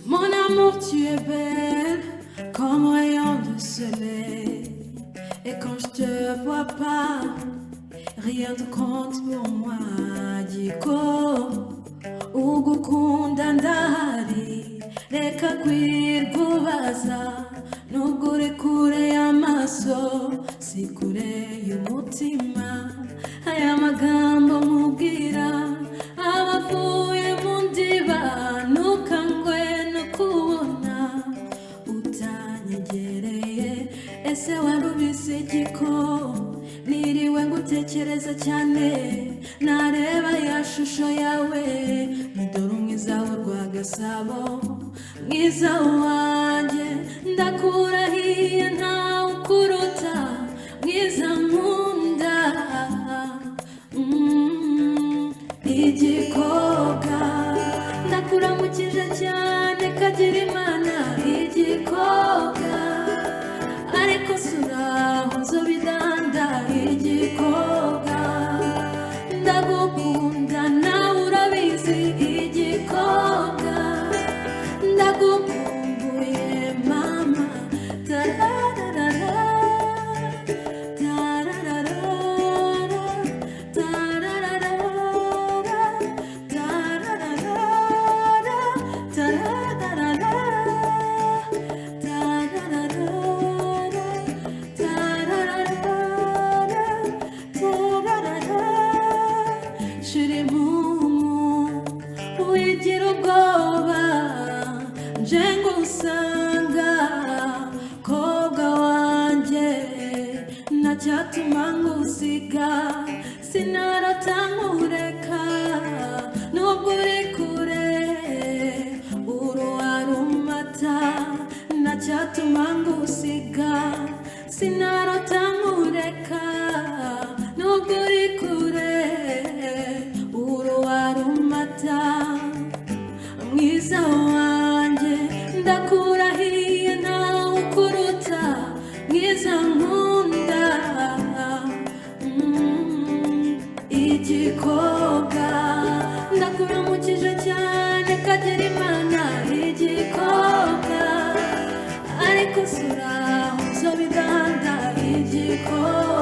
Mon amour, tu es belle comme rayon de soleil. Et quand je te vois pas, rien ne compte pour moi. Diko ugukunda ndahari, reka kwirwubaza. Nubwo uri kure y'amaso, si kure y'umutima. Aya magambo mubwira abavuye mu ndiba, ntukangwe no kubona utanyegereye. Ese wari ubizi igiko niriwe ngutekereza cyane, nareba ya shusho yawe, ndoro mwiza w'urwa Gasabo, mwiza wanjye ndakurahiye ntawe ukuruta, mwiza nkunda. Igikoga ndakuramukije cyane, kagira Imana. Igikoga ariko suraho zo bidanda. Igikoga ndagukunda nawe urabizi. Igikoga ndagukumbuye mama. Tararara, tararara, tararara, shira impumu wigira ubwoba, nje ngusanga koga wanjye, ntacyatuma ngusiga, sinarota nkureka. Nubwo uri kure uruwarumata, ntacyatuma ngusiga, sinarota nkureka. Nubwo uri kure uruwarumata, mwiza wanjye ndakurahiye ntawe ukuruta, mwiza nkunda. Igikoga ndakuramukije cyane, kagira Imana. Igikoga ariko suraho zo bidanda. Igikoga